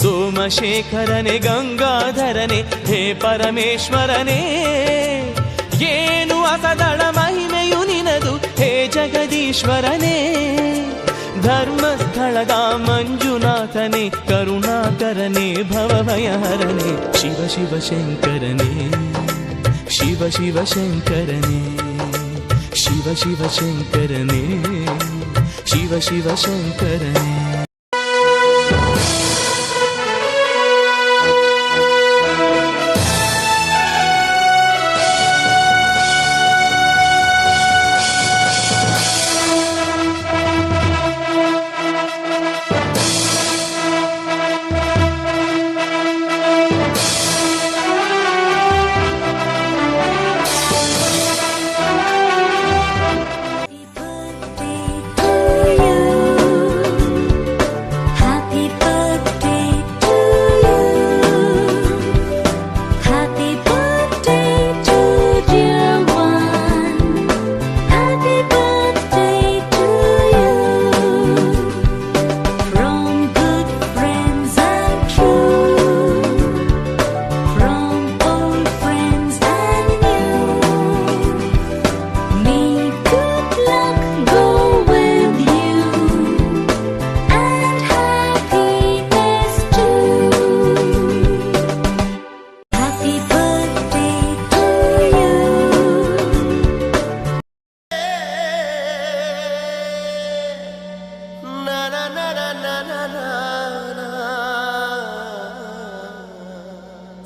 ಸೋಮಶೇಖರನೇ ಗಂಗಾಧರನೇ ಹೇ ಪರಮೇಶ್ವರನೇ, ಏನು ಅಸದಳ ಮಹಿಮೆಯು ನಿನದು ಹೇ ಜಗದೀಶ್ವರನೇ. ಧರ್ಮಸ್ಥಳದ ಮಂಜುನಾಥನೇ ಕರುಣಾಕರನೇ ಭವಭಯಹರನೇ, Shiva Shiva ಶಂಕರನೇ Shiva Shiva ಶಂಕರನೇ, Shiva Shiva ಶಂಕರನೇ Shiva Shiva ಶಂಕರನೇ.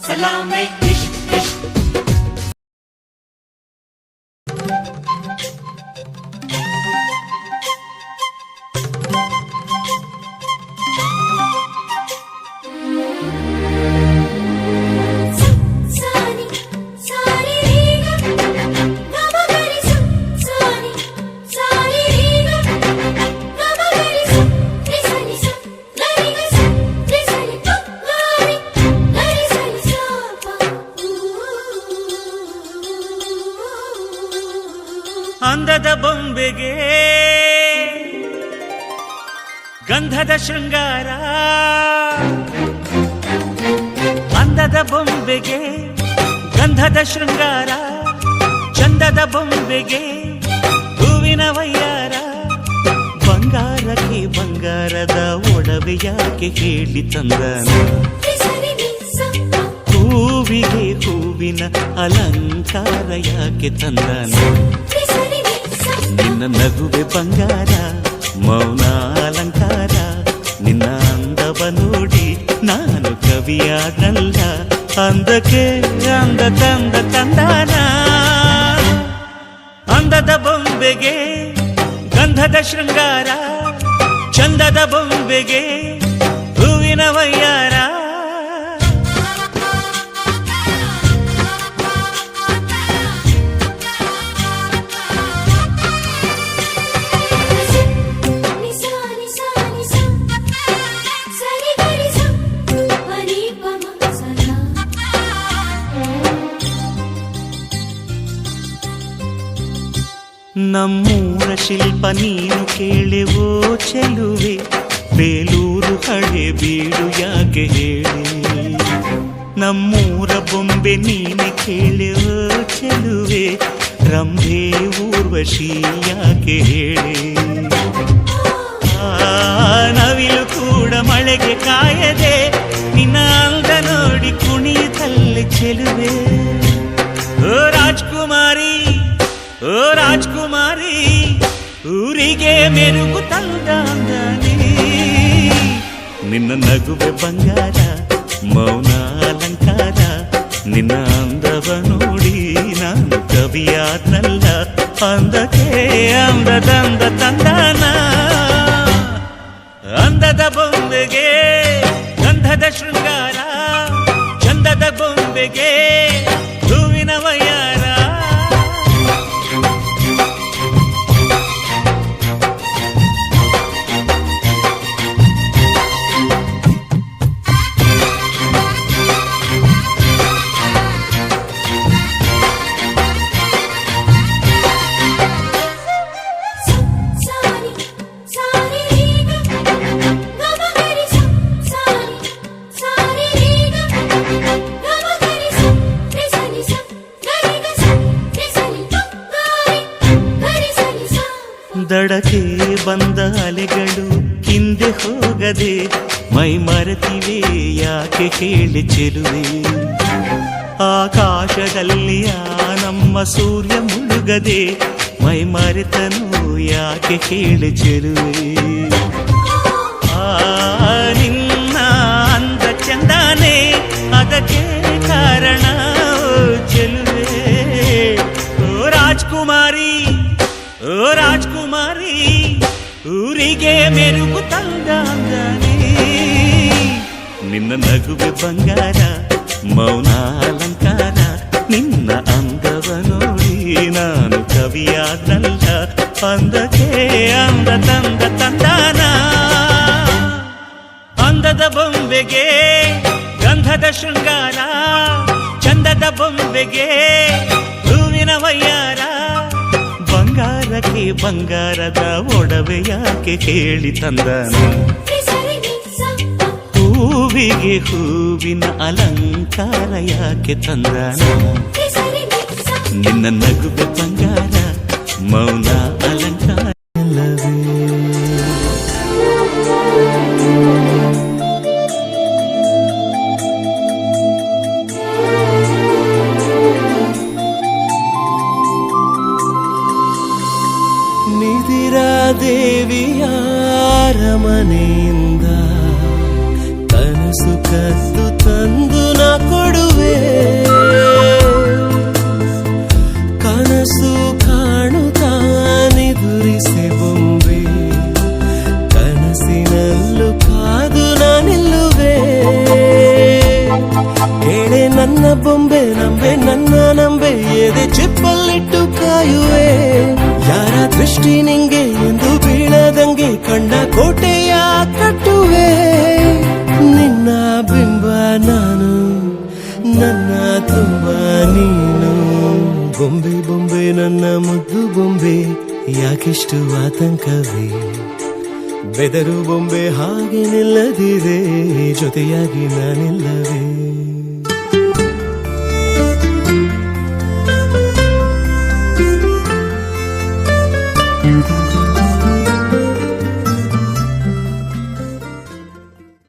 Salame, ish, ish. ಅಂದದ ಬೊಂಬೆಗೆ ಗಂಧದ ಶೃಂಗಾರ, ಅಂದದ ಬೊಂಬೆಗೆ ಗಂಧದ ಶೃಂಗಾರ, ಚಂದದ ಬೊಂಬೆಗೆ ಹೂವಿನ ವಯ್ಯಾರ. ಬಂಗಾರಕ್ಕೆ ಬಂಗಾರದ ಒಡವೆ ಯಾಕೆ ಹೇಳಿ ತಂದನ, ಹೂವಿಗೆ ಹೂವಿನ ಅಲಂಕಾರ ಯಾಕೆ ತಂದನ. ನಿನ್ನ ನಗುವೆ ಬಂಗಾರ ಮೌನ ಅಲಂಕಾರ, ನಿನ್ನ ಅಂದವ ನೋಡಿ ನಾನು ಕವಿಯಾದಲ್ಲ. ಅಂದಕ್ಕೆ ಅಂದ ತಂದ ತಂದಾನ, ಅಂದದ ಬೊಂಬೆಗೆ ಗಂಧದ ಶೃಂಗಾರ, ಚಂದದ ಬೊಂಬೆಗೆ ಹೂವಿನ ವಯ್ಯಾರ. ನಮ್ಮೂರ ಶಿಲ್ಪ ನೀನು ಕೇಳೆವೋ ಚೆಲುವೆ, ಬೇಲೂರು ಹಳೆ ಬೀಡು ಯಾಕೆ ಹೇಳಿ. ನಮ್ಮೂರ ಬೊಂಬೆ ನೀನೆ ಕೇಳೆವೋ ಚೆಲುವೆ, ರಂಭೆ ಊರ್ವಶಿ ಯಾಕೆ ಹೇಳಿ. ನವಿಲು ಕೂಡ ಮಳೆಗೆ ಕಾಯದೆ ನಿನ್ನ ಅಂದ ನೋಡಿ ಕುಣಿಯುತ್ತಲ್ಲಿ ಚೆಲುವೆ. ಓ ರಾಜ್ಕುಮಾರಿ ಓ ರಾಜ್ಕುಮಾರಿ, ಊರಿಗೆ ಮೆರುಗು ತಂದಾನೆ. ನಿನ್ನ ನಗುವೆ ಬಂಗಾರ ಮೌನ ಅಲಂಕಾರ, ನಿನ್ನ ಅಂದವ ನೋಡಿ ನಾನು ಕವಿಯಾದ್ನಲ್ಲ. ಅಂದಕ್ಕೆ ಅಂದದಂದ ತಂದಾನ, ಅಂದದ ಬೊಂಬೆಗೆ ಗಂಧದ ಶೃಂಗಾರ, ಚಂದದ ಬೊಂಬೆಗೆ ಹೂವಿನ ವಯ್ಯಾರ. ದಡಕ್ಕೆ ಬಂದ ಅಲೆಗಳು ಹಿಂದೆ ಹೋಗದೆ ಮೈ ಮರೆತಿವೆ ಯಾಕೆ ಕೇಳಿ ಚೆಲುವೆ ಆಕಾಶದಲ್ಲಿ ನಮ್ಮ ಸೂರ್ಯ ಮುಳುಗದೆ ಮೈ ಮರೆತನು ಯಾಕೆ ಕೇಳಿ ಚೆಲುವೆ ನಿನ್ನ ಅಂದ ಚಂದಾನೆ ಅದಕ್ಕೆ ಕಾರಣ ಚೆಲುವೆ ಓ ರಾಜ್ಕುಮಾರಿ ಓ ರಾಜ್ಕುಮಾರಿ ಊರಿಗೆ ಮೆರುಗು ತಂದಾನೆ ನಿನ್ನ ನಗುವೆ ಬಂಗಾರ ಮೌನ ಅಲಂಕಾರ ನಿನ್ನ ಅಂದವ ನೋಡಿ ನಾನು ಕವಿಯಾದಲ್ಲ ಅಂದಕ್ಕೆ ಅಂದ ತಂದ ತಂದಾನ ಅಂದದ ಬೊಂಬೆಗೆ ಗಂಧದ ಶೃಂಗಾರ ಚಂದದ ಬೊಂಬೆಗೆ ಹೂವಿನ ವಯ್ಯಾರ ಬಂಗಾರಕ್ಕೆ ಬಂಗಾರದ ಒಡವೆ ಯಾಕೆ ಕೇಳಿ ತಂದನು ಹೂವಿಗೆ ಹೂವಿನ ಅಲಂಕಾರ ಯಾಕೆ ತಂದನು ನಿನ್ನ ನಗುವೆ ಬಂಗಾರ ಮೌನ ಅಲಂಕಾರ ನಿಧಿರಾ ದೇವಿಯ ಅರಮನೆಯಿಂದ ಕನಸು ಕದ್ದು ತಂದು ನಾ ಕೊಡುವೆ ಕನಸು ಕಾಣುತ್ತಾ ನಿದುರಿಸಿ ಬೊಂಬೆ ಕನಸಿನಲ್ಲೂ ಕಾದು ನಾ ನಿಲ್ಲುವೆ ಕೇಳೆ ನನ್ನ ಬೊಂಬೆ ನಂಬೆ ನನ್ನ ನಂಬೆ ಎದೆ ಚಿಪ್ಪಲ್ಲಿಟ್ಟು ಕಾಯುವೆ ಯಾರ ದೃಷ್ಟಿ ನಿಂಗೆ ಎಂದು ಬೀಳದಂಗೆ ಕಣ್ಣ ಕೋಟೆಯ ಕಟ್ಟುವೆ ನಿನ್ನ ಬಿಂಬ ನಾನು ನನ್ನ ತುಂಬ ನೀನು ಬೊಂಬೆ ಬೊಂಬೆ ನನ್ನ ಮುದ್ದು ಬೊಂಬೆ ಯಾಕೆಷ್ಟು ಆತಂಕವೇ ಬೆದರು ಬೊಂಬೆ ಹಾಗೆ ನಿಲ್ಲದಿದೆ ಜೊತೆಯಾಗಿ ನಾನಿಲ್ಲವೇ